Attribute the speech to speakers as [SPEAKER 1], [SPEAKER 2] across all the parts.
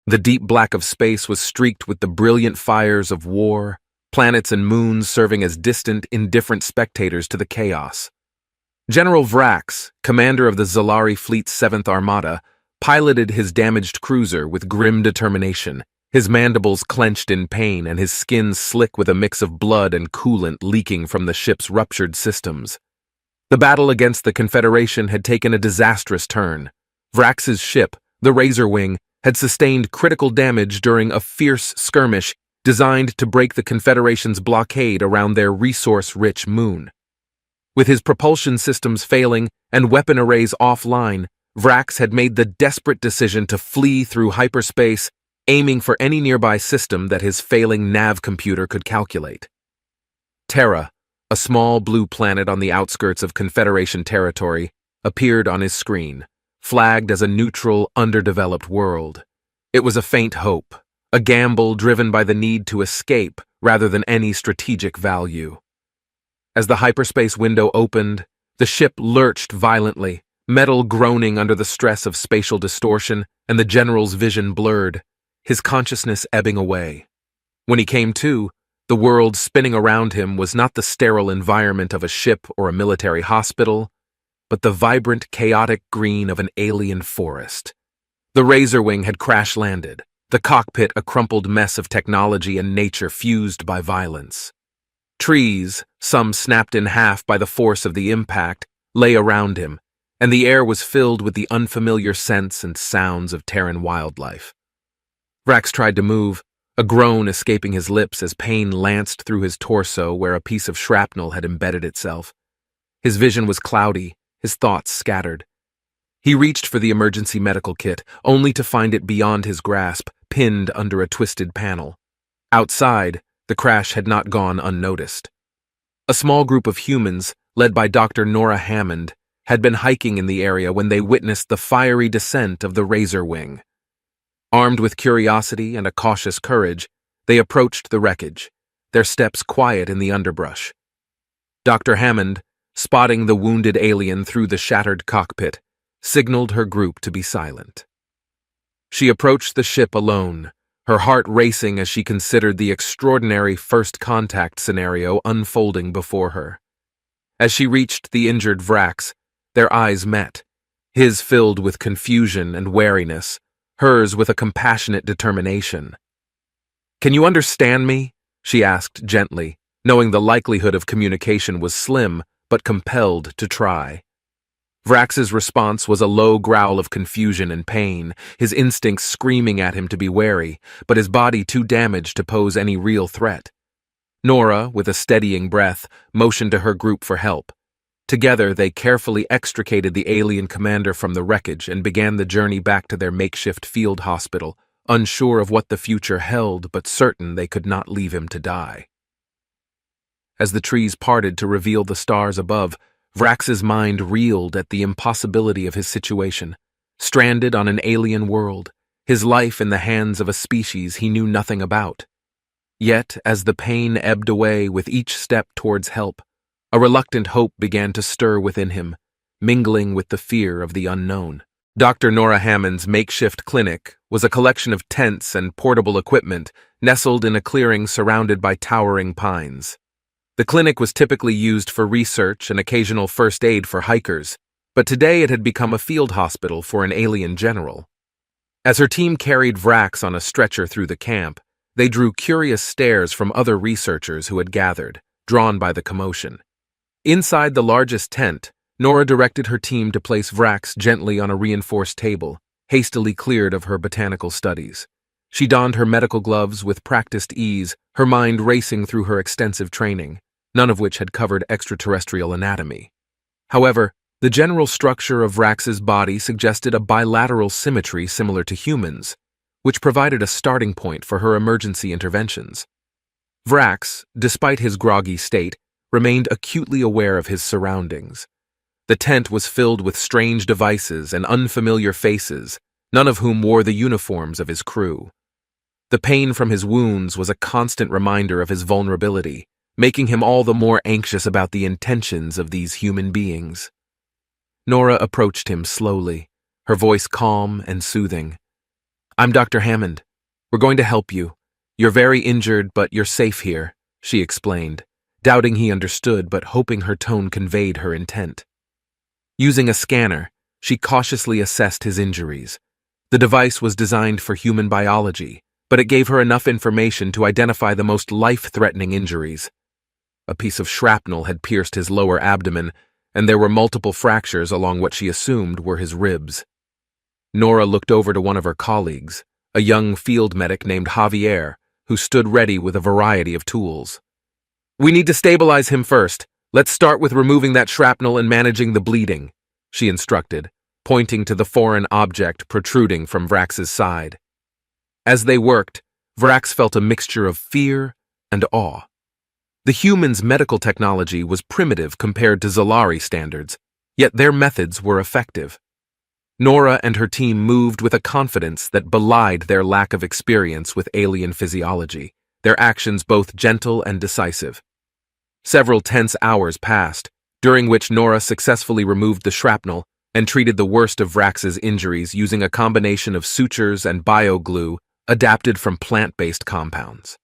[SPEAKER 1] The deep black of space was streaked with the brilliant fires of war, planets and moons serving as distant, indifferent spectators to the chaos. General Vrax, commander of the Zalari Fleet's 7th Armada, piloted his damaged cruiser with grim determination, his mandibles clenched in pain and his skin slick with a mix of blood and coolant leaking from the ship's ruptured systems. The battle against the Confederation had taken a disastrous turn. Vrax's ship, the Razorwing, had sustained critical damage during a fierce skirmish designed to break the Confederation's blockade around their resource-rich moon. With his propulsion systems failing and weapon arrays offline, Vrax had made the desperate decision to flee through hyperspace, aiming for any nearby system that his failing nav computer could calculate. Terra, a small blue planet on the outskirts of Confederation territory, appeared on his screen, flagged as a neutral, underdeveloped world. It was a faint hope, a gamble driven by the need to escape rather than any strategic value. As the hyperspace window opened, the ship lurched violently, metal groaning under the stress of spatial distortion, and the general's vision blurred, his consciousness ebbing away. When he came to, the world spinning around him was not the sterile environment of a ship or a military hospital, but the vibrant, chaotic green of an alien forest. The Razorwing had crash-landed, the cockpit a crumpled mess of technology and nature fused by violence. Trees, some snapped in half by the force of the impact, lay around him, and the air was filled with the unfamiliar scents and sounds of Terran wildlife. Vrax tried to move, a groan escaping his lips as pain lanced through his torso where a piece of shrapnel had embedded itself. His vision was cloudy, his thoughts scattered. He reached for the emergency medical kit, only to find it beyond his grasp, pinned under a twisted panel. Outside, the crash had not gone unnoticed. A small group of humans, led by Dr. Nora Hammond, had been hiking in the area when they witnessed the fiery descent of the Razorwing. Armed with curiosity and a cautious courage, they approached the wreckage, their steps quiet in the underbrush. Dr. Hammond, spotting the wounded alien through the shattered cockpit, signaled her group to be silent. She approached the ship alone, her heart racing as she considered the extraordinary first contact scenario unfolding before her. As she reached the injured Vrax, their eyes met, his filled with confusion and wariness, hers with a compassionate determination. "Can you understand me?" she asked gently, knowing the likelihood of communication was slim, but compelled to try. Vrax's response was a low growl of confusion and pain, his instincts screaming at him to be wary, but his body too damaged to pose any real threat. Nora, with a steadying breath, motioned to her group for help. Together, they carefully extricated the alien commander from the wreckage and began the journey back to their makeshift field hospital, unsure of what the future held but certain they could not leave him to die. As the trees parted to reveal the stars above, Vrax's mind reeled at the impossibility of his situation. Stranded on an alien world, his life in the hands of a species he knew nothing about. Yet, as the pain ebbed away with each step towards help, a reluctant hope began to stir within him, mingling with the fear of the unknown. Dr. Nora Hammond's makeshift clinic was a collection of tents and portable equipment nestled in a clearing surrounded by towering pines. The clinic was typically used for research and occasional first aid for hikers, but today it had become a field hospital for an alien general. As her team carried Vrax on a stretcher through the camp, they drew curious stares from other researchers who had gathered, drawn by the commotion. Inside the largest tent, Nora directed her team to place Vrax gently on a reinforced table, hastily cleared of her botanical studies. She donned her medical gloves with practiced ease, her mind racing through her extensive training, none of which had covered extraterrestrial anatomy. However, the general structure of Vrax's body suggested a bilateral symmetry similar to humans, which provided a starting point for her emergency interventions. Vrax, despite his groggy state, remained acutely aware of his surroundings. The tent was filled with strange devices and unfamiliar faces, none of whom wore the uniforms of his crew. The pain from his wounds was a constant reminder of his vulnerability, making him all the more anxious about the intentions of these human beings. Nora approached him slowly, her voice calm and soothing. "I'm Dr. Hammond. We're going to help you. You're very injured, but you're safe here," she explained, doubting he understood but hoping her tone conveyed her intent. Using a scanner, she cautiously assessed his injuries. The device was designed for human biology, but it gave her enough information to identify the most life-threatening injuries. A piece of shrapnel had pierced his lower abdomen, and there were multiple fractures along what she assumed were his ribs. Nora looked over to one of her colleagues, a young field medic named Javier, who stood ready with a variety of tools. "We need to stabilize him first. Let's start with removing that shrapnel and managing the bleeding," she instructed, pointing to the foreign object protruding from Vrax's side. As they worked, Vrax felt a mixture of fear and awe. The humans' medical technology was primitive compared to Zalari standards, yet their methods were effective. Nora and her team moved with a confidence that belied their lack of experience with alien physiology, their actions both gentle and decisive. Several tense hours passed, during which Nora successfully removed the shrapnel and treated the worst of Vrax's injuries using a combination of sutures and bioglue adapted from plant-based compounds.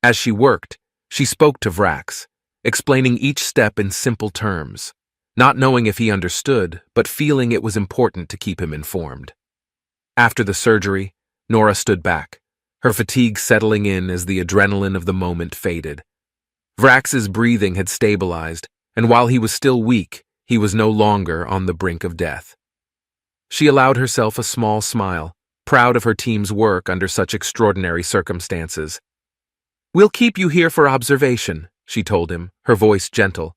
[SPEAKER 1] As she worked, she spoke to Vrax, explaining each step in simple terms, not knowing if he understood, but feeling it was important to keep him informed. After the surgery, Nora stood back, her fatigue settling in as the adrenaline of the moment faded. Vrax's breathing had stabilized, and while he was still weak, he was no longer on the brink of death. She allowed herself a small smile, proud of her team's work under such extraordinary circumstances. "We'll keep you here for observation," she told him, her voice gentle.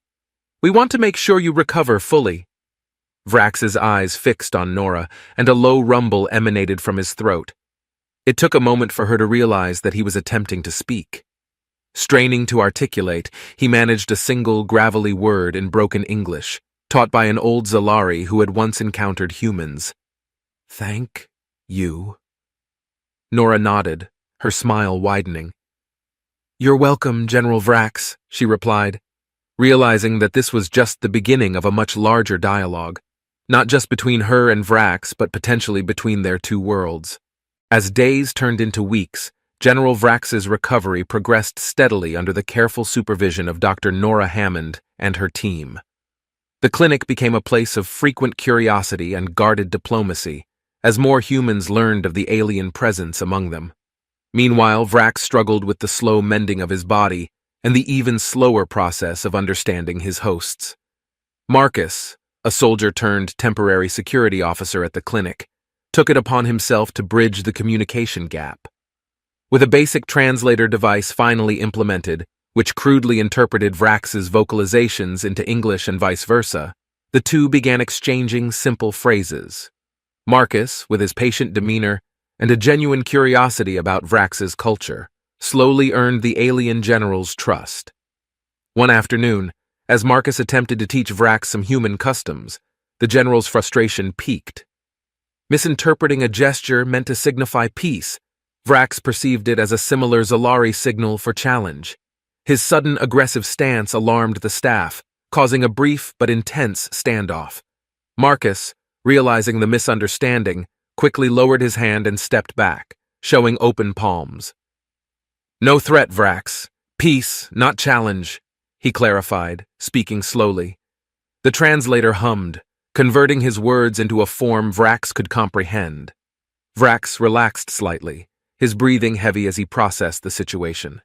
[SPEAKER 1] "We want to make sure you recover fully." Vrax's eyes fixed on Nora, and a low rumble emanated from his throat. It took a moment for her to realize that he was attempting to speak. Straining to articulate, he managed a single gravelly word in broken English, taught by an old Zalari who had once encountered humans. "Thank you." Nora nodded, her smile widening. "You're welcome, General Vrax," she replied, realizing that this was just the beginning of a much larger dialogue, not just between her and Vrax, but potentially between their two worlds. As days turned into weeks, General Vrax's recovery progressed steadily under the careful supervision of Dr. Nora Hammond and her team. The clinic became a place of frequent curiosity and guarded diplomacy, as more humans learned of the alien presence among them. Meanwhile, Vrax struggled with the slow mending of his body and the even slower process of understanding his hosts. Marcus, a soldier-turned-temporary security officer at the clinic, took it upon himself to bridge the communication gap. With a basic translator device finally implemented, which crudely interpreted Vrax's vocalizations into English and vice versa, the two began exchanging simple phrases. Marcus, with his patient demeanor and a genuine curiosity about Vrax's culture, slowly earned the alien general's trust. One afternoon, as Marcus attempted to teach Vrax some human customs, the general's frustration peaked. Misinterpreting a gesture meant to signify peace, Vrax perceived it as a similar Zalari signal for challenge. His sudden aggressive stance alarmed the staff, causing a brief but intense standoff. Marcus, realizing the misunderstanding, quickly lowered his hand and stepped back, showing open palms. "No threat, Vrax. Peace, not challenge," he clarified, speaking slowly. The translator hummed, converting his words into a form Vrax could comprehend. Vrax relaxed slightly, his breathing heavy as he processed the situation.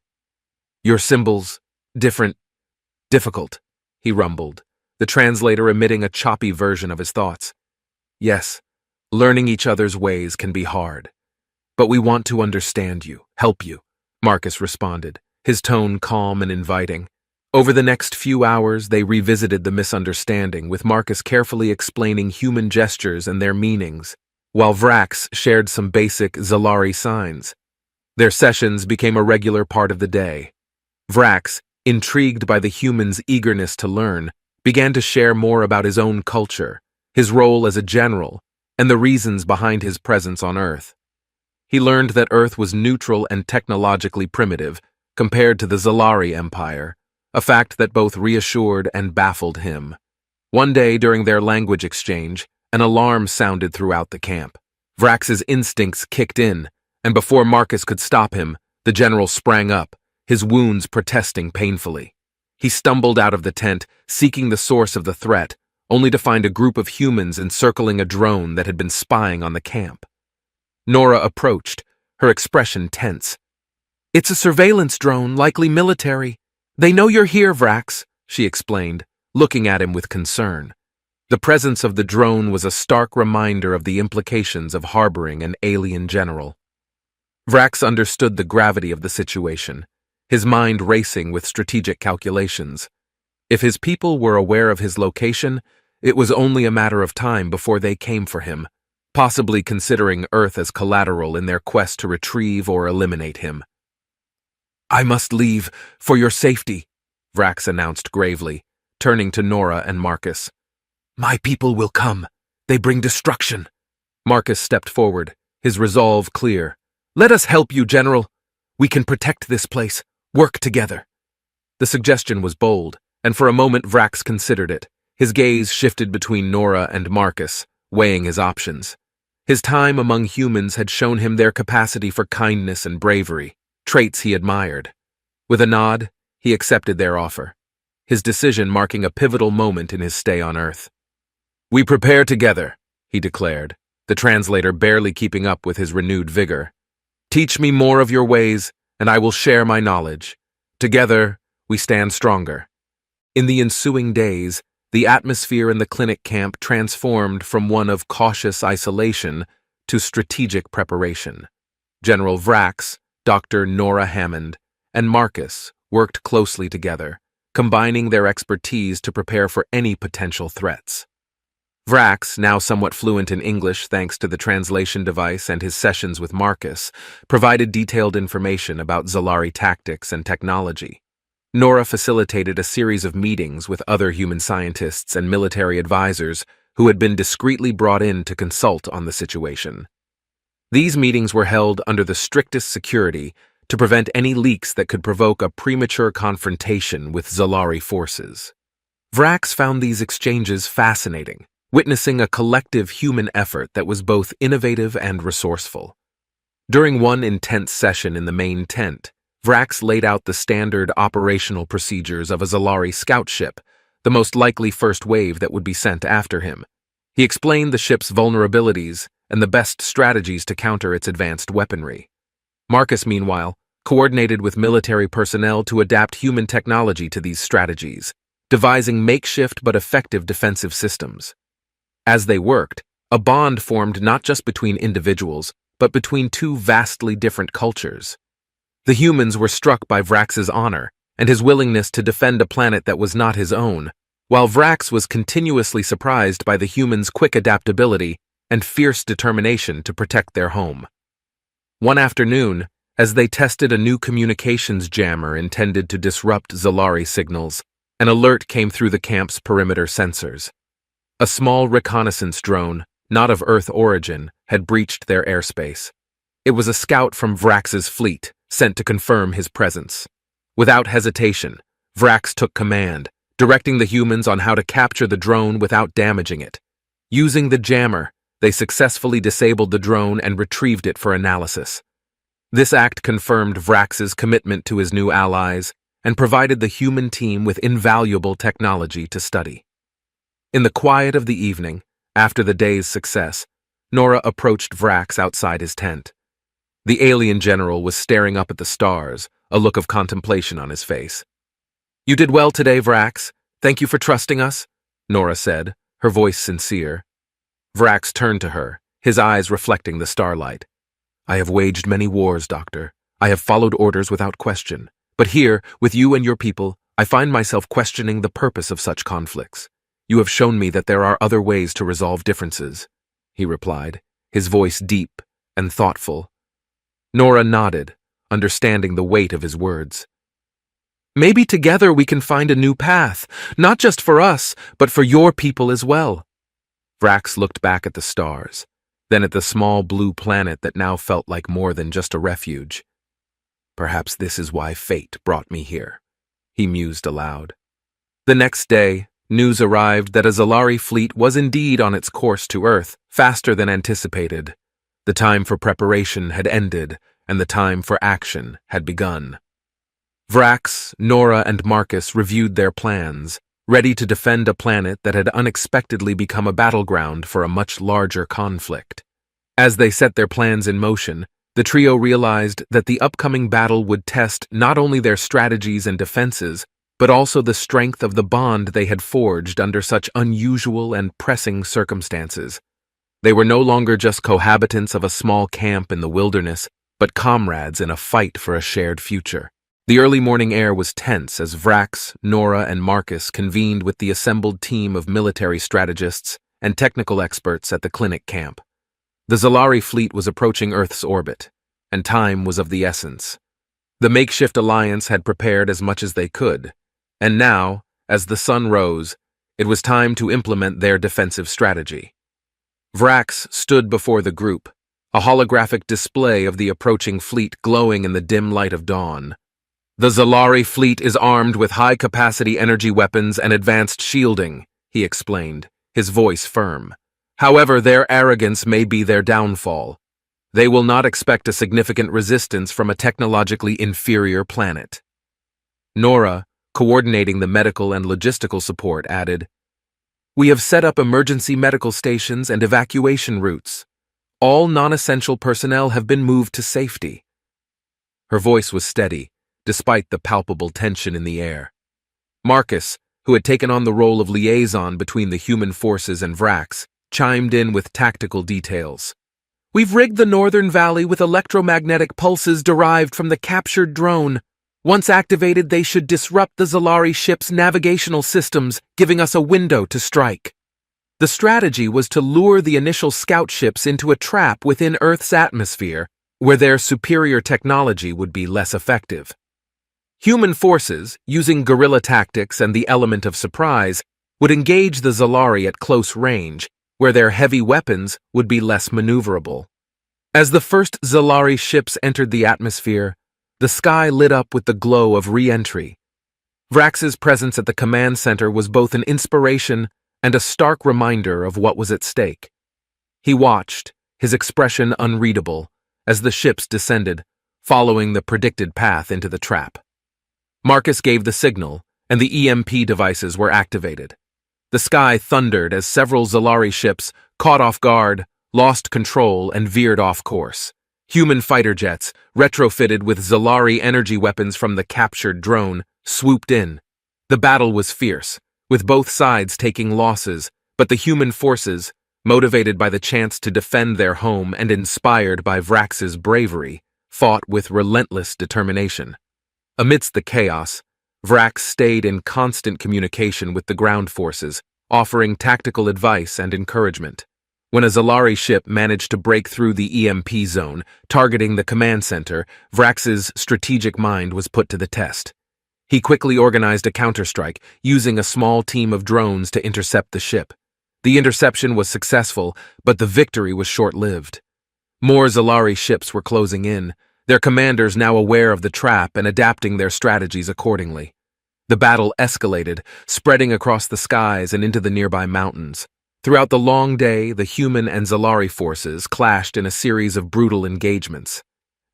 [SPEAKER 1] "Your symbols, difficult," he rumbled, the translator emitting a choppy version of his thoughts. "Yes, learning each other's ways can be hard. But we want to understand you, help you," Marcus responded, his tone calm and inviting. Over the next few hours, they revisited the misunderstanding, with Marcus carefully explaining human gestures and their meanings, while Vrax shared some basic Zalari signs. Their sessions became a regular part of the day. Vrax, intrigued by the humans' eagerness to learn, began to share more about his own culture, his role as a general, and the reasons behind his presence on Earth. He learned that Earth was neutral and technologically primitive compared to the Zalari Empire, a fact that both reassured and baffled him. One day during their language exchange, an alarm sounded throughout the camp. Vrax's instincts kicked in, and before Marcus could stop him, the general sprang up, his wounds protesting painfully. He stumbled out of the tent, seeking the source of the threat, only to find a group of humans encircling a drone that had been spying on the camp. Nora approached, her expression tense. "It's a surveillance drone, likely military. They know you're here, Vrax," she explained, looking at him with concern. The presence of the drone was a stark reminder of the implications of harboring an alien general. Vrax understood the gravity of the situation, his mind racing with strategic calculations. If his people were aware of his location, it was only a matter of time before they came for him, possibly considering Earth as collateral in their quest to retrieve or eliminate him. "I must leave, for your safety," Vrax announced gravely, turning to Nora and Marcus. "My people will come. They bring destruction." Marcus stepped forward, his resolve clear. "Let us help you, General. We can protect this place. Work together." The suggestion was bold, and for a moment Vrax considered it. His gaze shifted between Nora and Marcus, weighing his options. His time among humans had shown him their capacity for kindness and bravery, traits he admired. With a nod, he accepted their offer, his decision marking a pivotal moment in his stay on Earth. "We prepare together," he declared, the translator barely keeping up with his renewed vigor. "Teach me more of your ways, and I will share my knowledge. Together, we stand stronger." In the ensuing days, the atmosphere in the clinic camp transformed from one of cautious isolation to strategic preparation. General Vrax, Dr. Nora Hammond, and Marcus worked closely together, combining their expertise to prepare for any potential threats. Vrax, now somewhat fluent in English thanks to the translation device and his sessions with Marcus, provided detailed information about Zalari tactics and technology. Nora facilitated a series of meetings with other human scientists and military advisors who had been discreetly brought in to consult on the situation. These meetings were held under the strictest security to prevent any leaks that could provoke a premature confrontation with Zalari forces. Vrax found these exchanges fascinating, witnessing a collective human effort that was both innovative and resourceful. During one intense session in the main tent, Vrax laid out the standard operational procedures of a Zalari scout ship, the most likely first wave that would be sent after him. He explained the ship's vulnerabilities and the best strategies to counter its advanced weaponry. Marcus, meanwhile, coordinated with military personnel to adapt human technology to these strategies, devising makeshift but effective defensive systems. As they worked, a bond formed not just between individuals, but between two vastly different cultures. The humans were struck by Vrax's honor and his willingness to defend a planet that was not his own, while Vrax was continuously surprised by the humans' quick adaptability and fierce determination to protect their home. One afternoon, as they tested a new communications jammer intended to disrupt Zalari signals, an alert came through the camp's perimeter sensors. A small reconnaissance drone, not of Earth origin, had breached their airspace. It was a scout from Vrax's fleet, sent to confirm his presence. Without hesitation, Vrax took command, directing the humans on how to capture the drone without damaging it. Using the jammer, they successfully disabled the drone and retrieved it for analysis. This act confirmed Vrax's commitment to his new allies and provided the human team with invaluable technology to study. In the quiet of the evening, after the day's success, Nora approached Vrax outside his tent. The alien general was staring up at the stars, a look of contemplation on his face. "You did well today, Vrax. Thank you for trusting us," Nora said, her voice sincere. Vrax turned to her, his eyes reflecting the starlight. "I have waged many wars, Doctor. I have followed orders without question. But here, with you and your people, I find myself questioning the purpose of such conflicts. You have shown me that there are other ways to resolve differences," he replied, his voice deep and thoughtful. Nora nodded, understanding the weight of his words. "Maybe together we can find a new path, not just for us, but for your people as well." Vrax looked back at the stars, then at the small blue planet that now felt like more than just a refuge. "Perhaps this is why fate brought me here," he mused aloud. The next day, news arrived that a Zalari fleet was indeed on its course to Earth, faster than anticipated. The time for preparation had ended, and the time for action had begun. Vrax, Nora, and Marcus reviewed their plans, ready to defend a planet that had unexpectedly become a battleground for a much larger conflict. As they set their plans in motion, the trio realized that the upcoming battle would test not only their strategies and defenses, but also the strength of the bond they had forged under such unusual and pressing circumstances. They were no longer just cohabitants of a small camp in the wilderness, but comrades in a fight for a shared future. The early morning air was tense as Vrax, Nora, and Marcus convened with the assembled team of military strategists and technical experts at the clinic camp. The Zalari fleet was approaching Earth's orbit, and time was of the essence. The makeshift alliance had prepared as much as they could, and now, as the sun rose, it was time to implement their defensive strategy. Vrax stood before the group, a holographic display of the approaching fleet glowing in the dim light of dawn. "The Zalari fleet is armed with high-capacity energy weapons and advanced shielding," he explained, his voice firm. "However, their arrogance may be their downfall. They will not expect a significant resistance from a technologically inferior planet." Nora, coordinating the medical and logistical support, added, "We have set up emergency medical stations and evacuation routes. All non-essential personnel have been moved to safety." Her voice was steady, despite the palpable tension in the air. Marcus, who had taken on the role of liaison between the human forces and Vrax, chimed in with tactical details. "We've rigged the northern valley with electromagnetic pulses derived from the captured drone. Once activated, they should disrupt the Zalari ship's navigational systems, giving us a window to strike." The strategy was to lure the initial scout ships into a trap within Earth's atmosphere, where their superior technology would be less effective. Human forces, using guerrilla tactics and the element of surprise, would engage the Zalari at close range, where their heavy weapons would be less maneuverable. As the first Zalari ships entered the atmosphere, the sky lit up with the glow of re-entry. Vrax's presence at the command center was both an inspiration and a stark reminder of what was at stake. He watched, his expression unreadable, as the ships descended, following the predicted path into the trap. Marcus gave the signal, and the EMP devices were activated. The sky thundered as several Zalari ships, caught off guard, lost control and veered off course. Human fighter jets, retrofitted with Zalari energy weapons from the captured drone, swooped in. The battle was fierce, with both sides taking losses, but the human forces, motivated by the chance to defend their home and inspired by Vrax's bravery, fought with relentless determination. Amidst the chaos, Vrax stayed in constant communication with the ground forces, offering tactical advice and encouragement. When a Zalari ship managed to break through the EMP zone, targeting the command center, Vrax's strategic mind was put to the test. He quickly organized a counterstrike, using a small team of drones to intercept the ship. The interception was successful, but the victory was short-lived. More Zalari ships were closing in, their commanders now aware of the trap and adapting their strategies accordingly. The battle escalated, spreading across the skies and into the nearby mountains. Throughout the long day, the human and Zalari forces clashed in a series of brutal engagements.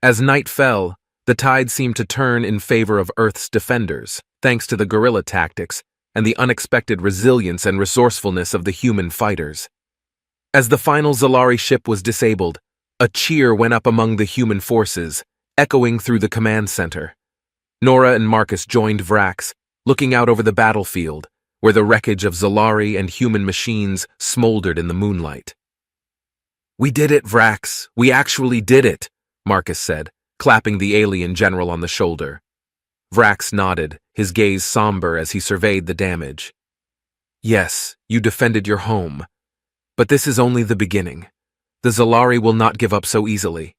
[SPEAKER 1] As night fell, the tide seemed to turn in favor of Earth's defenders, thanks to the guerrilla tactics and the unexpected resilience and resourcefulness of the human fighters. As the final Zalari ship was disabled, a cheer went up among the human forces, echoing through the command center. Nora and Marcus joined Vrax, looking out over the battlefield, where the wreckage of Zalari and human machines smoldered in the moonlight. "We did it, Vrax. We actually did it," Marcus said, clapping the alien general on the shoulder. Vrax nodded, his gaze somber as he surveyed the damage. "Yes, you defended your home. But this is only the beginning. The Zalari will not give up so easily."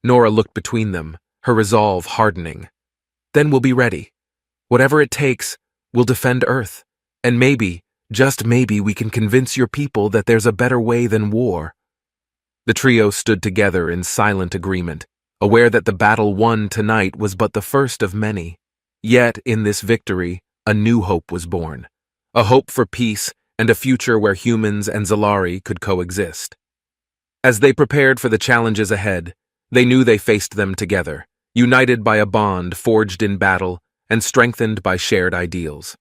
[SPEAKER 1] Nora looked between them, her resolve hardening. "Then we'll be ready. Whatever it takes, we'll defend Earth. And maybe, just maybe, we can convince your people that there's a better way than war." The trio stood together in silent agreement, aware that the battle won tonight was but the first of many. Yet, in this victory, a new hope was born. A hope for peace and a future where humans and Zalari could coexist. As they prepared for the challenges ahead, they knew they faced them together, united by a bond forged in battle and strengthened by shared ideals.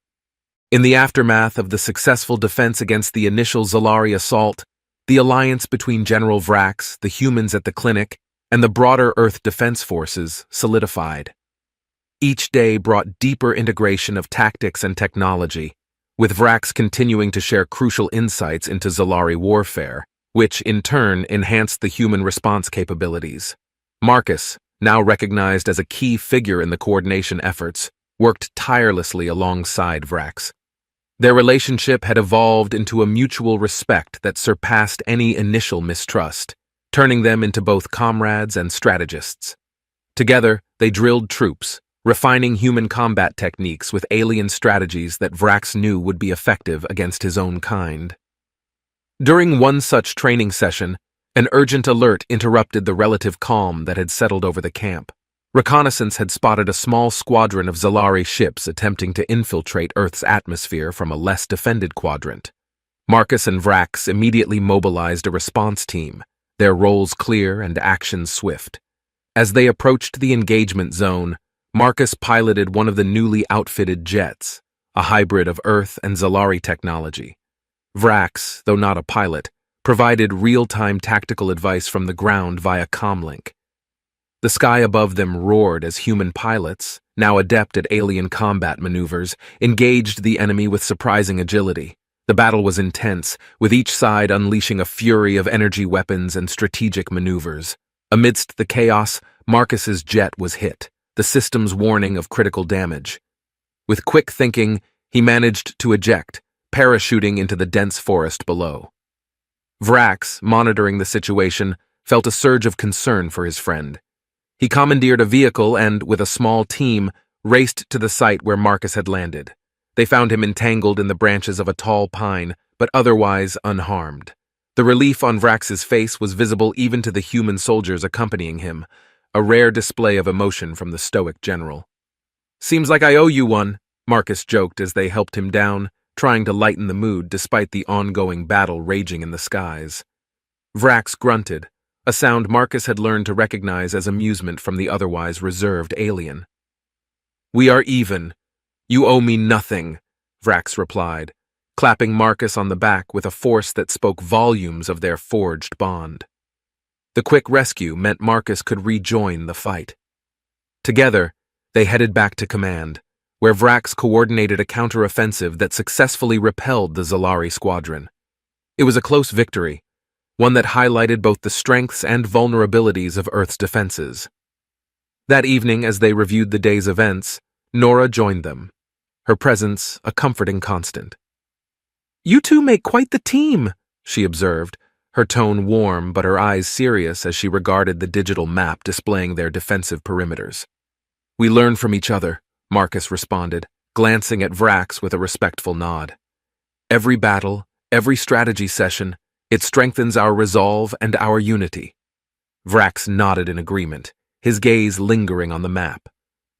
[SPEAKER 1] In the aftermath of the successful defense against the initial Zalari assault, the alliance between General Vrax, the humans at the clinic, and the broader Earth Defense Forces solidified. Each day brought deeper integration of tactics and technology, with Vrax continuing to share crucial insights into Zalari warfare, which in turn enhanced the human response capabilities. Marcus, now recognized as a key figure in the coordination efforts, worked tirelessly alongside Vrax. Their relationship had evolved into a mutual respect that surpassed any initial mistrust, turning them into both comrades and strategists. Together, they drilled troops, refining human combat techniques with alien strategies that Vrax knew would be effective against his own kind. During one such training session, an urgent alert interrupted the relative calm that had settled over the camp. Reconnaissance had spotted a small squadron of Zalari ships attempting to infiltrate Earth's atmosphere from a less defended quadrant. Marcus and Vrax immediately mobilized a response team, their roles clear and actions swift. As they approached the engagement zone, Marcus piloted one of the newly outfitted jets, a hybrid of Earth and Zalari technology. Vrax, though not a pilot, provided real-time tactical advice from the ground via comlink. The sky above them roared as human pilots, now adept at alien combat maneuvers, engaged the enemy with surprising agility. The battle was intense, with each side unleashing a fury of energy weapons and strategic maneuvers. Amidst the chaos, Marcus's jet was hit, the system's warning of critical damage. With quick thinking, he managed to eject, parachuting into the dense forest below. Vrax, monitoring the situation, felt a surge of concern for his friend. He commandeered a vehicle and, with a small team, raced to the site where Marcus had landed. They found him entangled in the branches of a tall pine, but otherwise unharmed. The relief on Vrax's face was visible even to the human soldiers accompanying him, a rare display of emotion from the stoic general. "Seems like I owe you one," Marcus joked as they helped him down, trying to lighten the mood despite the ongoing battle raging in the skies. Vrax grunted, a sound Marcus had learned to recognize as amusement from the otherwise reserved alien. "We are even. You owe me nothing," Vrax replied, clapping Marcus on the back with a force that spoke volumes of their forged bond. The quick rescue meant Marcus could rejoin the fight. Together, they headed back to command, where Vrax coordinated a counteroffensive that successfully repelled the Zalari squadron. It was a close victory, one that highlighted both the strengths and vulnerabilities of Earth's defenses. That evening, as they reviewed the day's events, Nora joined them, her presence a comforting constant. "You two make quite the team," she observed, her tone warm but her eyes serious as she regarded the digital map displaying their defensive perimeters. "We learn from each other," Marcus responded, glancing at Vrax with a respectful nod. "Every battle, every strategy session, it strengthens our resolve and our unity." Vrax nodded in agreement, his gaze lingering on the map.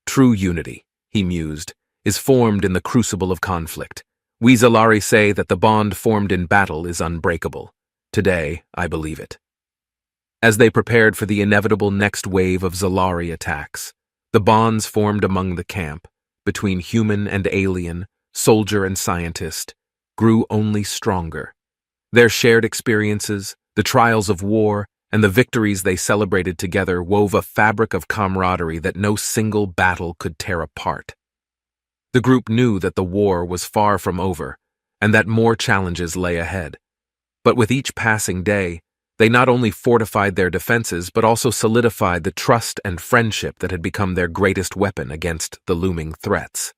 [SPEAKER 1] "True unity," he mused, "is formed in the crucible of conflict. We Zalari say that the bond formed in battle is unbreakable. Today, I believe it." As they prepared for the inevitable next wave of Zalari attacks, the bonds formed among the camp, between human and alien, soldier and scientist, grew only stronger. Their shared experiences, the trials of war, and the victories they celebrated together wove a fabric of camaraderie that no single battle could tear apart. The group knew that the war was far from over, and that more challenges lay ahead. But with each passing day, they not only fortified their defenses but also solidified the trust and friendship that had become their greatest weapon against the looming threats.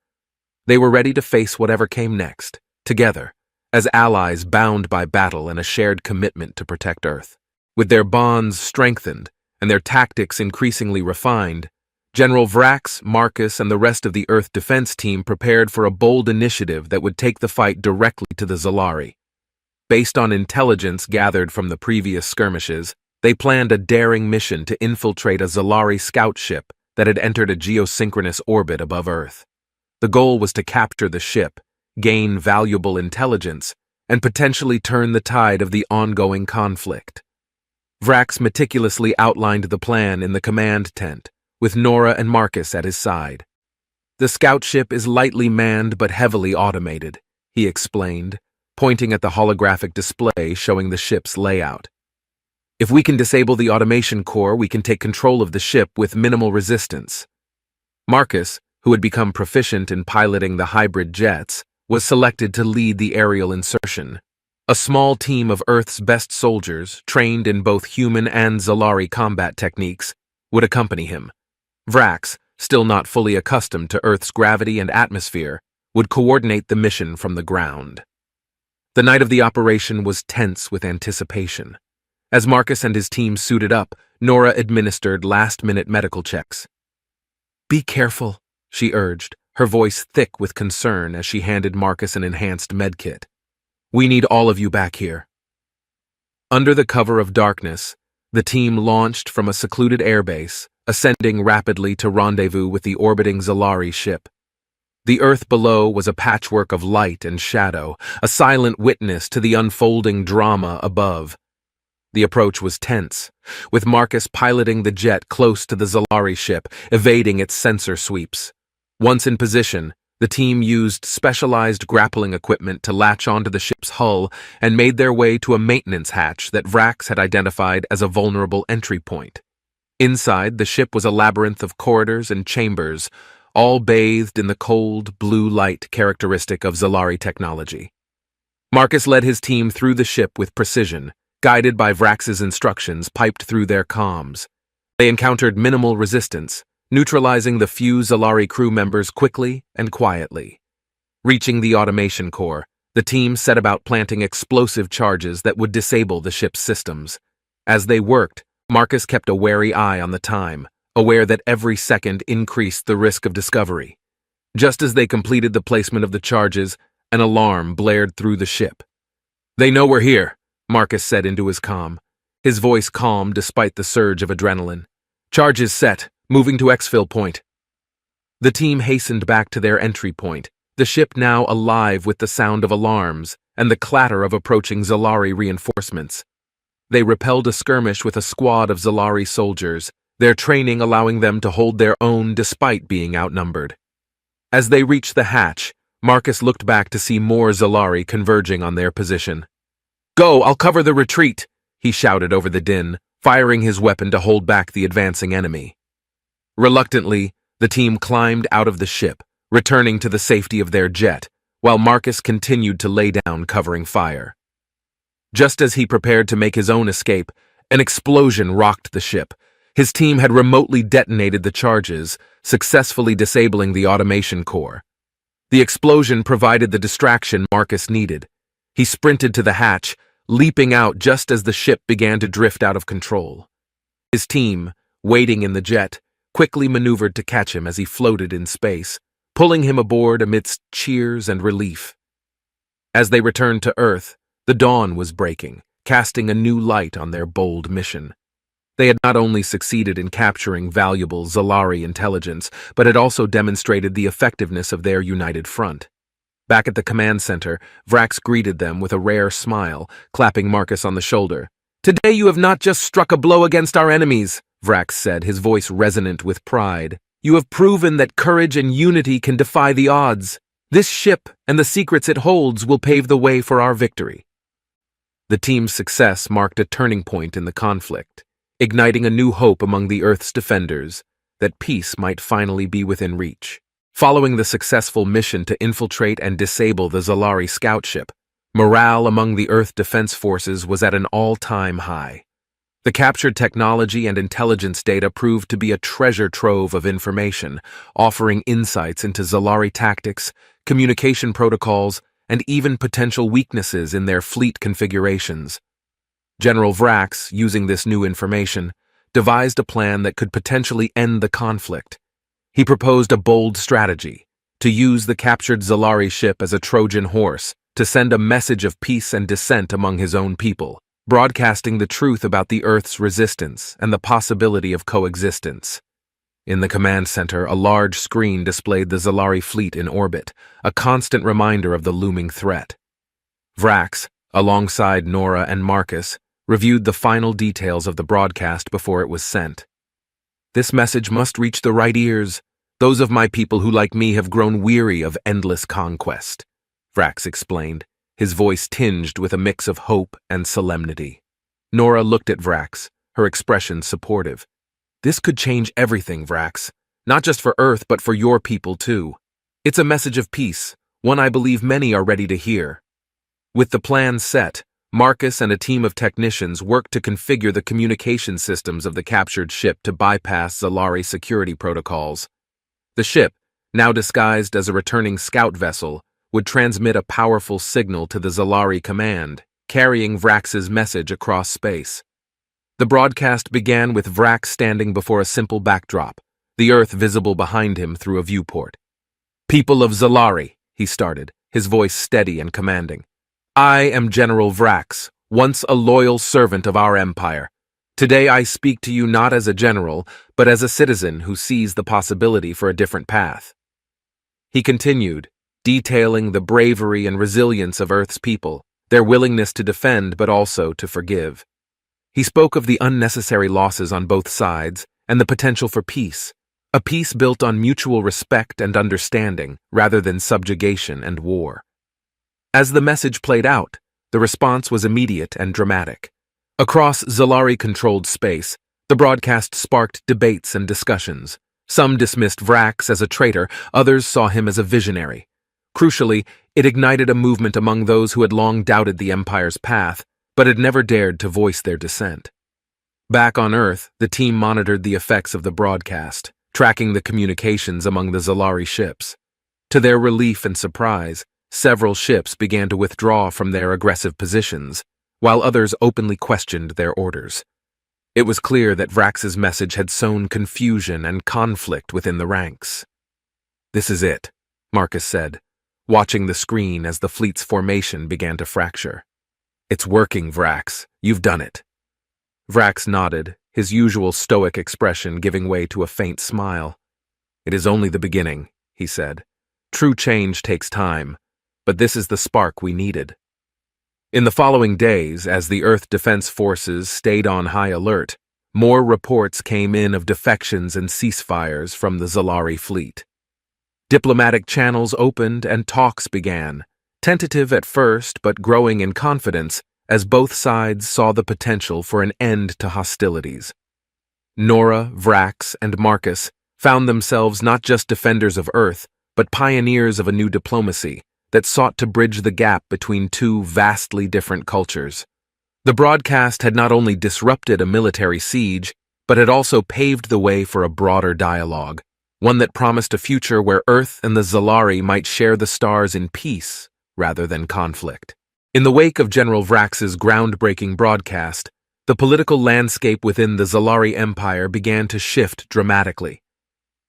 [SPEAKER 1] They were ready to face whatever came next, together, as allies bound by battle and a shared commitment to protect Earth. With their bonds strengthened and their tactics increasingly refined, General Vrax, Marcus, and the rest of the Earth defense team prepared for a bold initiative that would take the fight directly to the Zalari. Based on intelligence gathered from the previous skirmishes, they planned a daring mission to infiltrate a Zalari scout ship that had entered a geosynchronous orbit above Earth. The goal was to capture the ship, gain valuable intelligence, and potentially turn the tide of the ongoing conflict. Vrax meticulously outlined the plan in the command tent, with Nora and Marcus at his side. The scout ship is lightly manned but heavily automated, he explained, pointing at the holographic display showing the ship's layout. If we can disable the automation core, we can take control of the ship with minimal resistance. Marcus, who had become proficient in piloting the hybrid jets, was selected to lead the aerial insertion. A small team of Earth's best soldiers, trained in both human and Zalari combat techniques, would accompany him. Vrax, still not fully accustomed to Earth's gravity and atmosphere, would coordinate the mission from the ground. The night of the operation was tense with anticipation. As Marcus and his team suited up, Nora administered last-minute medical checks. "Be careful," she urged, her voice thick with concern as she handed Marcus an enhanced medkit. "We need all of you back here." Under the cover of darkness, the team launched from a secluded airbase, ascending rapidly to rendezvous with the orbiting Zalari ship. The Earth below was a patchwork of light and shadow, a silent witness to the unfolding drama above. The approach was tense, with Marcus piloting the jet close to the Zalari ship, evading its sensor sweeps. Once in position, the team used specialized grappling equipment to latch onto the ship's hull and made their way to a maintenance hatch that Vrax had identified as a vulnerable entry point. Inside, the ship was a labyrinth of corridors and chambers, all bathed in the cold, blue light characteristic of Zalari technology. Marcus led his team through the ship with precision, guided by Vrax's instructions piped through their comms. They encountered minimal resistance, neutralizing the few Zalari crew members quickly and quietly. Reaching the automation core, the team set about planting explosive charges that would disable the ship's systems. As they worked, Marcus kept a wary eye on the time, aware that every second increased the risk of discovery. Just as they completed the placement of the charges, an alarm blared through the ship. "They know we're here," Marcus said into his comm, his voice calm despite the surge of adrenaline. "Charges set, moving to exfil point." The team hastened back to their entry point, the ship now alive with the sound of alarms and the clatter of approaching Zalari reinforcements. They repelled a skirmish with a squad of Zalari soldiers, their training allowing them to hold their own despite being outnumbered. As they reached the hatch, Marcus looked back to see more Zalari converging on their position. "Go, I'll cover the retreat," he shouted over the din, firing his weapon to hold back the advancing enemy. Reluctantly, the team climbed out of the ship, returning to the safety of their jet, while Marcus continued to lay down covering fire. Just as he prepared to make his own escape, an explosion rocked the ship. His team had remotely detonated the charges, successfully disabling the automation core. The explosion provided the distraction Marcus needed. He sprinted to the hatch, leaping out just as the ship began to drift out of control. His team, waiting in the jet, quickly maneuvered to catch him as he floated in space, pulling him aboard amidst cheers and relief. As they returned to Earth, the dawn was breaking, casting a new light on their bold mission. They had not only succeeded in capturing valuable Zalari intelligence, but had also demonstrated the effectiveness of their united front. Back at the command center, Vrax greeted them with a rare smile, clapping Marcus on the shoulder. "Today you have not just struck a blow against our enemies," Vrax said, his voice resonant with pride. "You have proven that courage and unity can defy the odds. This ship and the secrets it holds will pave the way for our victory." The team's success marked a turning point in the conflict, igniting a new hope among the Earth's defenders that peace might finally be within reach. Following the successful mission to infiltrate and disable the Zalari scout ship, morale among the Earth Defense Forces was at an all-time high. The captured technology and intelligence data proved to be a treasure trove of information, offering insights into Zalari tactics, communication protocols, and even potential weaknesses in their fleet configurations. General Vrax, using this new information, devised a plan that could potentially end the conflict. He proposed a bold strategy: to use the captured Zalari ship as a Trojan horse to send a message of peace and dissent among his own people, broadcasting the truth about the Earth's resistance and the possibility of coexistence. In the command center, a large screen displayed the Zalari fleet in orbit, a constant reminder of the looming threat. Vrax, alongside Nora and Marcus, reviewed the final details of the broadcast before it was sent. "This message must reach the right ears, those of my people who like me have grown weary of endless conquest," Vrax explained, his voice tinged with a mix of hope and solemnity. Nora looked at Vrax, her expression supportive. "This could change everything, Vrax. Not just for Earth, but for your people too. It's a message of peace, one I believe many are ready to hear." With the plan set, Marcus and a team of technicians worked to configure the communication systems of the captured ship to bypass Zalari security protocols. The ship, now disguised as a returning scout vessel, would transmit a powerful signal to the Zalari command, carrying Vrax's message across space. The broadcast began with Vrax standing before a simple backdrop, the Earth visible behind him through a viewport. "People of Zalari," he started, his voice steady and commanding. "I am General Vrax, once a loyal servant of our empire. Today I speak to you not as a general, but as a citizen who sees the possibility for a different path." He continued, detailing the bravery and resilience of Earth's people, their willingness to defend but also to forgive. He spoke of the unnecessary losses on both sides and the potential for peace, a peace built on mutual respect and understanding rather than subjugation and war. As the message played out, the response was immediate and dramatic. Across Zalari-controlled space, the broadcast sparked debates and discussions. Some dismissed Vrax as a traitor, others saw him as a visionary. Crucially, it ignited a movement among those who had long doubted the Empire's path, but had never dared to voice their dissent. Back on Earth, the team monitored the effects of the broadcast, tracking the communications among the Zalari ships. To their relief and surprise, several ships began to withdraw from their aggressive positions, while others openly questioned their orders. It was clear that Vrax's message had sown confusion and conflict within the ranks. "This is it," Marcus said, watching the screen as the fleet's formation began to fracture. "It's working, Vrax. You've done it." Vrax nodded, his usual stoic expression giving way to a faint smile. "It is only the beginning," he said. "True change takes time, but this is the spark we needed." In the following days, as the Earth Defense Forces stayed on high alert, more reports came in of defections and ceasefires from the Zalari fleet. Diplomatic channels opened and talks began, tentative at first but growing in confidence as both sides saw the potential for an end to hostilities. Nora, Vrax, and Marcus found themselves not just defenders of Earth, but pioneers of a new diplomacy that sought to bridge the gap between two vastly different cultures. The broadcast had not only disrupted a military siege, but had also paved the way for a broader dialogue, one that promised a future where Earth and the Zalari might share the stars in peace rather than conflict. In the wake of General Vrax's groundbreaking broadcast, the political landscape within the Zalari Empire began to shift dramatically.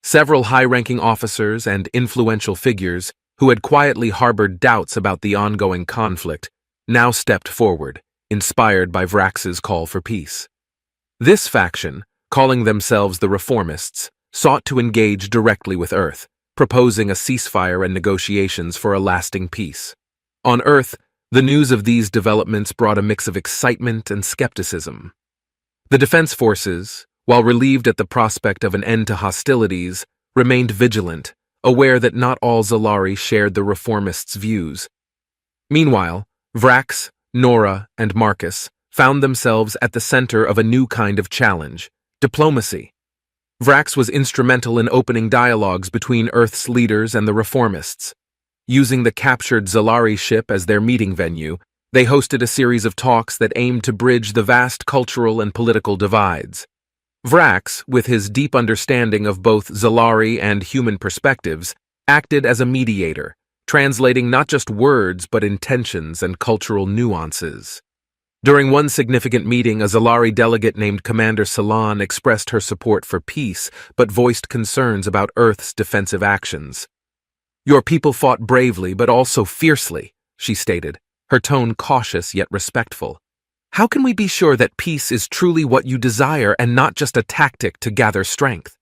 [SPEAKER 1] Several high-ranking officers and influential figures who had quietly harbored doubts about the ongoing conflict now stepped forward, inspired by Vrax's call for peace. This faction, calling themselves the Reformists, sought to engage directly with Earth, proposing a ceasefire and negotiations for a lasting peace. On Earth, the news of these developments brought a mix of excitement and skepticism. The defense forces, while relieved at the prospect of an end to hostilities, remained vigilant, aware that not all Zalari shared the Reformists' views. Meanwhile, Vrax, Nora, and Marcus found themselves at the center of a new kind of challenge: diplomacy. Vrax was instrumental in opening dialogues between Earth's leaders and the Reformists. Using the captured Zalari ship as their meeting venue, they hosted a series of talks that aimed to bridge the vast cultural and political divides. Vrax, with his deep understanding of both Zalari and human perspectives, acted as a mediator, translating not just words but intentions and cultural nuances. During one significant meeting, a Zalari delegate named Commander Salon expressed her support for peace but voiced concerns about Earth's defensive actions. "Your people fought bravely but also fiercely," she stated, her tone cautious yet respectful. "How can we be sure that peace is truly what you desire and not just a tactic to gather strength?"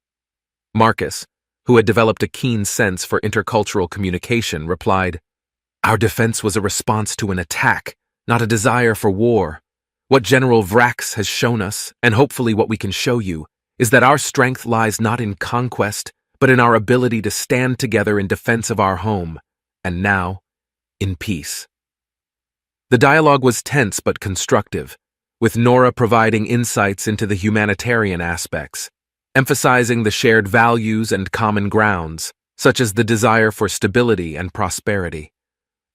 [SPEAKER 1] Marcus, who had developed a keen sense for intercultural communication, replied, "Our defense was a response to an attack, not a desire for war. What General Vrax has shown us, and hopefully what we can show you, is that our strength lies not in conquest, but in our ability to stand together in defense of our home, and now, in peace. The dialogue was tense but constructive, with Nora providing insights into the humanitarian aspects, emphasizing the shared values and common grounds, such as the desire for stability and prosperity.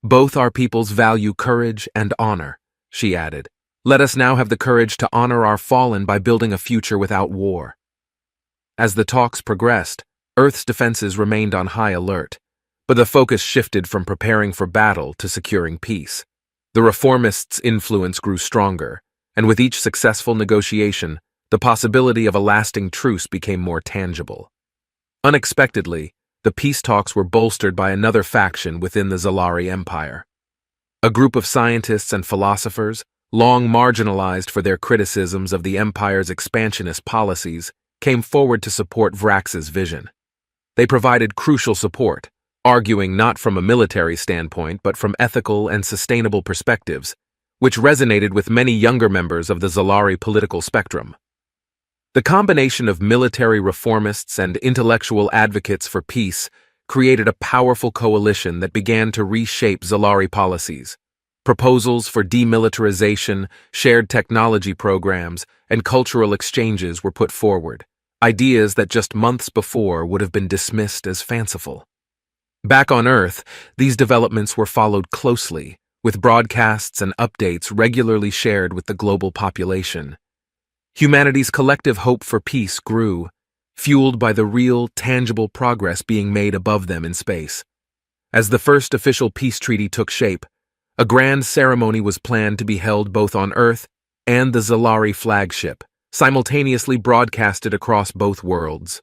[SPEAKER 1] Both our peoples value courage and honor, she added. Let us now have the courage to honor our fallen by building a future without war. As the talks progressed, Earth's defenses remained on high alert, but the focus shifted from preparing for battle to securing peace. The reformists' influence grew stronger, and with each successful negotiation, the possibility of a lasting truce became more tangible. Unexpectedly, the peace talks were bolstered by another faction within the Zalari Empire. A group of scientists and philosophers, long marginalized for their criticisms of the Empire's expansionist policies, came forward to support Vrax's vision. They provided crucial support, arguing not from a military standpoint but from ethical and sustainable perspectives, which resonated with many younger members of the Zalari political spectrum. The combination of military reformists and intellectual advocates for peace created a powerful coalition that began to reshape Zalari policies. Proposals for demilitarization, shared technology programs, and cultural exchanges were put forward, ideas that just months before would have been dismissed as fanciful. Back on Earth, these developments were followed closely, with broadcasts and updates regularly shared with the global population. Humanity's collective hope for peace grew, fueled by the real, tangible progress being made above them in space. As the first official peace treaty took shape, a grand ceremony was planned to be held both on Earth and the Zalari flagship, simultaneously broadcasted across both worlds.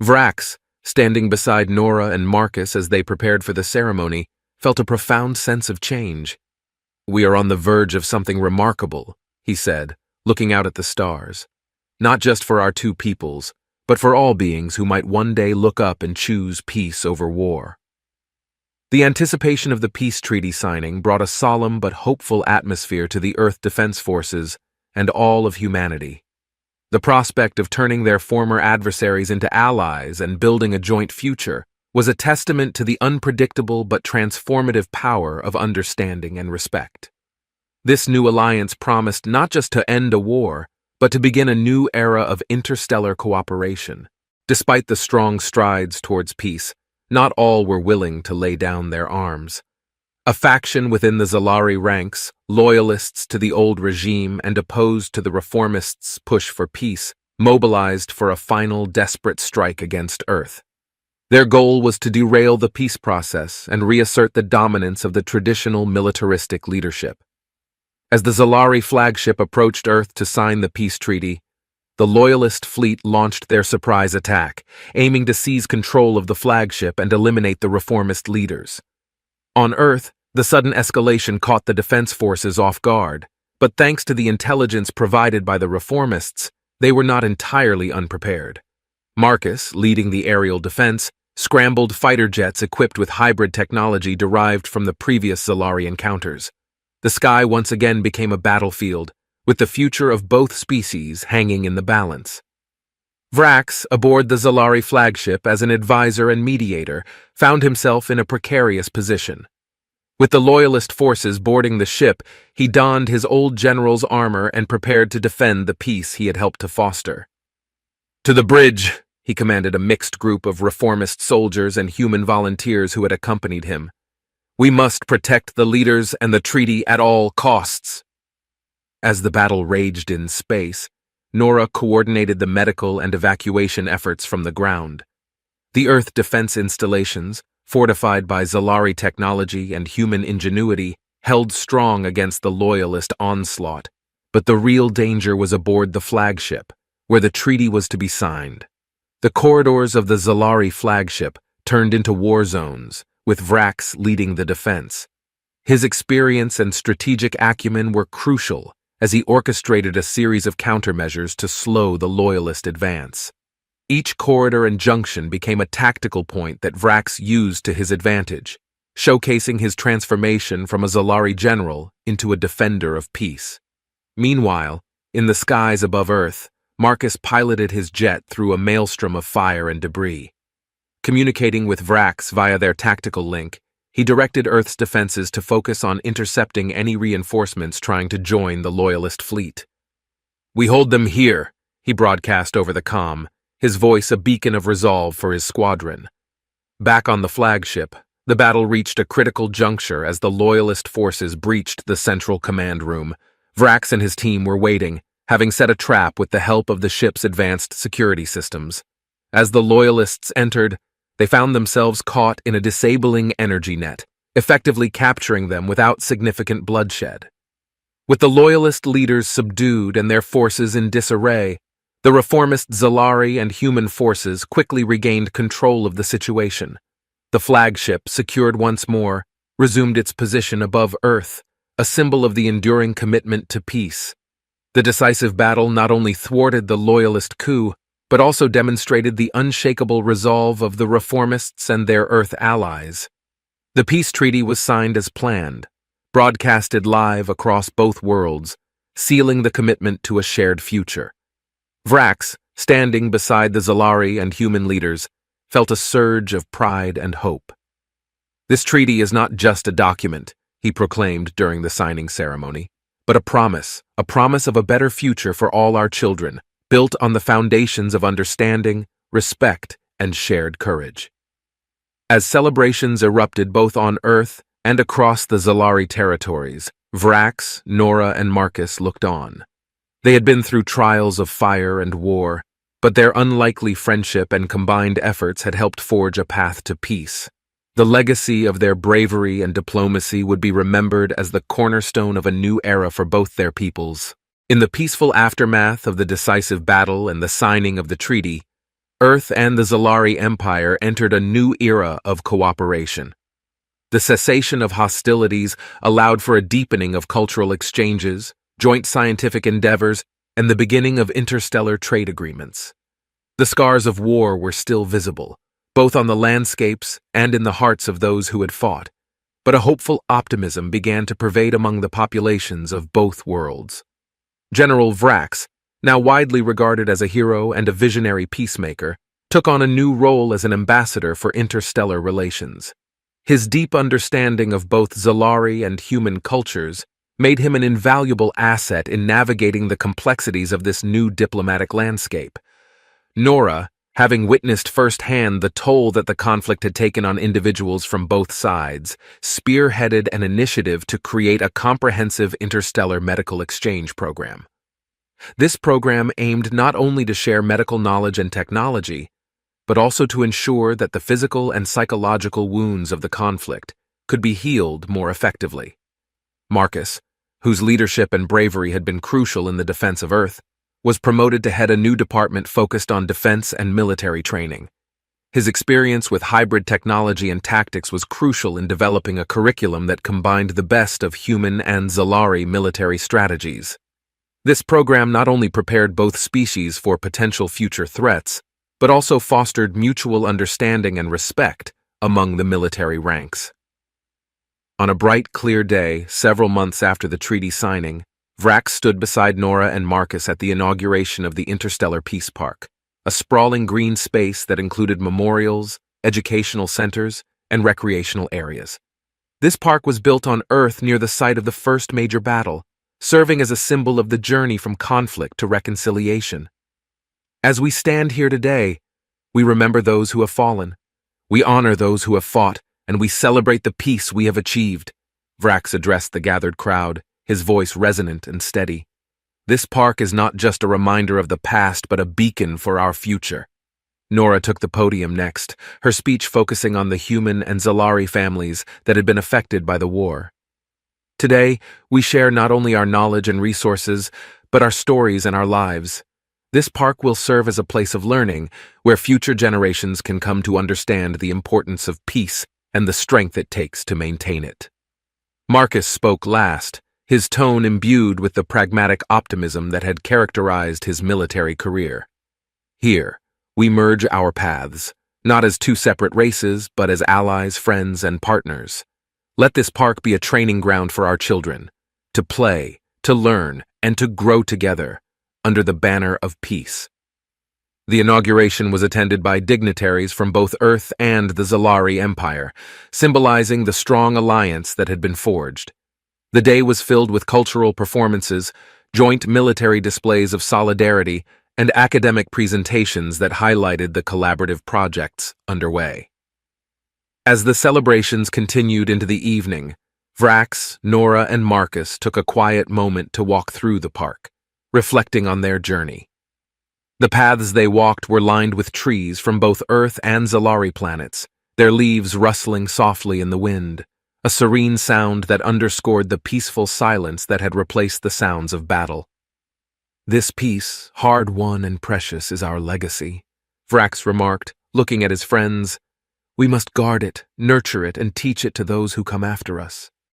[SPEAKER 1] Vrax, standing beside Nora and Marcus as they prepared for the ceremony, felt a profound sense of change. "We are on the verge of something remarkable," he said, looking out at the stars. "Not just for our two peoples, but for all beings who might one day look up and choose peace over war." The anticipation of the peace treaty signing brought a solemn but hopeful atmosphere to the Earth Defense Forces and all of humanity. The prospect of turning their former adversaries into allies and building a joint future was a testament to the unpredictable but transformative power of understanding and respect. This new alliance promised not just to end a war, but to begin a new era of interstellar cooperation. Despite the strong strides towards peace, not all were willing to lay down their arms. A faction within the Zalari ranks, loyalists to the old regime and opposed to the reformists' push for peace, mobilized for a final desperate strike against Earth. Their goal was to derail the peace process and reassert the dominance of the traditional militaristic leadership. As the Zalari flagship approached Earth to sign the peace treaty, the Loyalist fleet launched their surprise attack, aiming to seize control of the flagship and eliminate the reformist leaders. On Earth, the sudden escalation caught the defense forces off guard, but thanks to the intelligence provided by the reformists, they were not entirely unprepared. Marcus, leading the aerial defense, scrambled fighter jets equipped with hybrid technology derived from the previous Zalari encounters. The sky once again became a battlefield, with the future of both species hanging in the balance. Vrax, aboard the Zalari flagship as an advisor and mediator, found himself in a precarious position. With the Loyalist forces boarding the ship, he donned his old general's armor and prepared to defend the peace he had helped to foster. "To the bridge," he commanded a mixed group of reformist soldiers and human volunteers who had accompanied him. "We must protect the leaders and the treaty at all costs." As the battle raged in space, Nora coordinated the medical and evacuation efforts from the ground. The Earth defense installations, fortified by Zalari technology and human ingenuity, held strong against the Loyalist onslaught, but the real danger was aboard the flagship, where the treaty was to be signed. The corridors of the Zalari flagship turned into war zones, with Vrax leading the defense. His experience and strategic acumen were crucial as he orchestrated a series of countermeasures to slow the Loyalist advance. Each corridor and junction became a tactical point that Vrax used to his advantage, showcasing his transformation from a Zalari general into a defender of peace. Meanwhile, in the skies above Earth, Marcus piloted his jet through a maelstrom of fire and debris. Communicating with Vrax via their tactical link, he directed Earth's defenses to focus on intercepting any reinforcements trying to join the Loyalist fleet. "We hold them here," he broadcast over the comm, his voice a beacon of resolve for his squadron. Back on the flagship, the battle reached a critical juncture as the Loyalist forces breached the central command room. Vrax and his team were waiting, having set a trap with the help of the ship's advanced security systems. As the Loyalists entered, they found themselves caught in a disabling energy net, effectively capturing them without significant bloodshed. With the Loyalist leaders subdued and their forces in disarray, the reformist Zalari and human forces quickly regained control of the situation. The flagship, secured once more, resumed its position above Earth, a symbol of the enduring commitment to peace. The decisive battle not only thwarted the Loyalist coup, but also demonstrated the unshakable resolve of the reformists and their Earth allies. The peace treaty was signed as planned, broadcasted live across both worlds, sealing the commitment to a shared future. Vrax, standing beside the Zalari and human leaders, felt a surge of pride and hope. "This treaty is not just a document," he proclaimed during the signing ceremony, "but a promise of a better future for all our children, built on the foundations of understanding, respect, and shared courage." As celebrations erupted both on Earth and across the Zalari territories, Vrax, Nora, and Marcus looked on. They had been through trials of fire and war, but their unlikely friendship and combined efforts had helped forge a path to peace. The legacy of their bravery and diplomacy would be remembered as the cornerstone of a new era for both their peoples. In the peaceful aftermath of the decisive battle and the signing of the treaty, Earth and the Zalari Empire entered a new era of cooperation. The cessation of hostilities allowed for a deepening of cultural exchanges, joint scientific endeavors, and the beginning of interstellar trade agreements. The scars of war were still visible, both on the landscapes and in the hearts of those who had fought, but a hopeful optimism began to pervade among the populations of both worlds. General Vrax, now widely regarded as a hero and a visionary peacemaker, took on a new role as an ambassador for interstellar relations. His deep understanding of both Zalari and human cultures made him an invaluable asset in navigating the complexities of this new diplomatic landscape. Nora, having witnessed firsthand the toll that the conflict had taken on individuals from both sides, spearheaded an initiative to create a comprehensive interstellar medical exchange program. This program aimed not only to share medical knowledge and technology, but also to ensure that the physical and psychological wounds of the conflict could be healed more effectively. Marcus, whose leadership and bravery had been crucial in the defense of Earth, was promoted to head a new department focused on defense and military training. His experience with hybrid technology and tactics was crucial in developing a curriculum that combined the best of human and Zalari military strategies. This program not only prepared both species for potential future threats, but also fostered mutual understanding and respect among the military ranks. On a bright, clear day, several months after the treaty signing, Vrax stood beside Nora and Marcus at the inauguration of the Interstellar Peace Park, a sprawling green space that included memorials, educational centers, and recreational areas. This park was built on Earth near the site of the first major battle, serving as a symbol of the journey from conflict to reconciliation. As we stand here today, we remember those who have fallen, we honor those who have fought, and we celebrate the peace we have achieved, Vrax addressed the gathered crowd, his voice resonant and steady. This park is not just a reminder of the past, but a beacon for our future. Nora took the podium next, her speech focusing on the human and Zalari families that had been affected by the war. Today, we share not only our knowledge and resources, but our stories and our lives. This park will serve as a place of learning, where future generations can come to understand the importance of peace and the strength it takes to maintain it. Marcus spoke last, his tone imbued with the pragmatic optimism that had characterized his military career. Here, we merge our paths, not as two separate races, but as allies, friends, and partners. Let this park be a training ground for our children, to play, to learn, and to grow together under the banner of peace. The inauguration was attended by dignitaries from both Earth and the Zalari Empire, symbolizing the strong alliance that had been forged. The day was filled with cultural performances, joint military displays of solidarity, and academic presentations that highlighted the collaborative projects underway. As the celebrations continued into the evening, Vrax, Nora, and Marcus took a quiet moment to walk through the park, reflecting on their journey. The paths they walked were lined with trees from both Earth and Zalari planets, their leaves rustling softly in the wind, a serene sound that underscored the peaceful silence that had replaced the sounds of battle. "This peace, hard-won and precious, is our legacy," Vrax remarked, looking at his friends. "We must guard it, nurture it, and teach it to those who come after us."